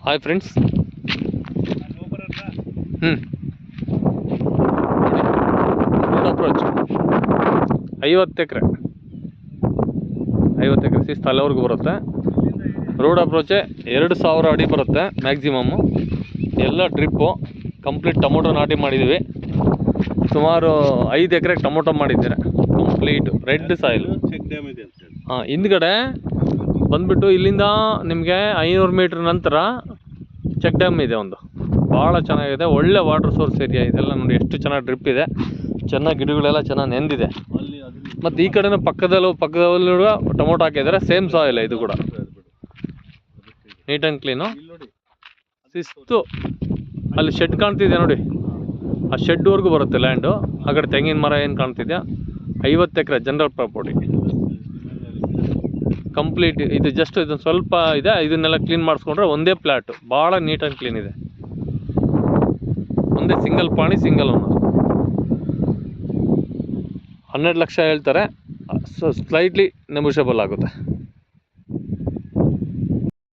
Hi friends. Road approach 50 ಎಕರೆ ಶಿಸ್ತು ಅಲ್ಲಿವರೆಗೂ ಬರುತ್ತೆ. ರೋಡ್ ಅಪ್ರೋಚೆ 2000 ಅಡಿ ಬರುತ್ತೆ ಮ್ಯಾಕ್ಸಿಮಮ್ಮು. ಎಲ್ಲ ಡ್ರಿಪ್ಪು ಕಂಪ್ಲೀಟ್ ಟೊಮೊಟೊ ನಾಟಿ ಮಾಡಿದ್ದೀವಿ. ಸುಮಾರು 5 ಎಕರೆಗೆ ಟೊಮೊಟೊ ಮಾಡಿದ್ದೀರ. Complete red soil. ಹಿಂದ್ಗಡೆ ಬಂದುಬಿಟ್ಟು ಇಲ್ಲಿಂದ ನಿಮಗೆ 500 ಮೀಟ್ರ್ ನಂತರ ಚೆಕ್ ಡ್ಯಾಮ್ ಇದೆ ಒಂದು. ಭಾಳ ಚೆನ್ನಾಗಿದೆ, ಒಳ್ಳೆ ವಾಟರ್ ಸೋರ್ಸ್ ಏರಿಯಾ ಇದೆಲ್ಲ. ನೋಡಿ ಎಷ್ಟು ಚೆನ್ನಾಗಿ ಡ್ರಿಪ್ ಇದೆ, ಚೆನ್ನಾಗಿ ಗಿಡಗಳೆಲ್ಲ ಚೆನ್ನಾಗಿ ನೆಂದಿದೆ. ಮತ್ತು ಈ ಕಡೆನೂ ಪಕ್ಕದಲ್ಲೂ ಟೊಮೊಟೊ ಹಾಕಿದ್ದಾರೆ. ಸೇಮ್ ಸಾಯಿಲ್ ಇದು ಕೂಡ, ನೀಟ್ ಆ್ಯಂಡ್ ಕ್ಲೀನು. ಶಿಸ್ತು ಅಲ್ಲಿ ಶೆಡ್ ಕಾಣ್ತಿದೆ ನೋಡಿ, ಆ ಶೆಡ್ವರೆಗೂ ಬರುತ್ತೆ ಲ್ಯಾಂಡು. ಆ ಕಡೆ ತೆಂಗಿನ ಮರ ಏನು ಕಾಣ್ತಿದೆಯಾ, 50 ಎಕರೆ ಜನರಲ್ ಪ್ರಾಪರ್ಟಿ ಕಂಪ್ಲೀಟ್. ಇದು ಜಸ್ಟ್ ಇದೊಂದು ಸ್ವಲ್ಪ ಇದೆ, ಇದನ್ನೆಲ್ಲ ಕ್ಲೀನ್ ಮಾಡಿಸ್ಕೊಂಡ್ರೆ ಒಂದೇ ಪ್ಲಾಟು. ಭಾಳ ನೀಟ್ ಆ್ಯಂಡ್ ಕ್ಲೀನ್ ಇದೆ. ಒಂದೇ ಸಿಂಗಲ್ ಪಾಣಿ, ಸಿಂಗಲ್ ಓನರ್. 12 ಲಕ್ಷ ಹೇಳ್ತಾರೆ, ಸ್ಲೈಟ್ಲಿ ನೆಗೋಷಿಯಬಲ್ ಆಗುತ್ತೆ.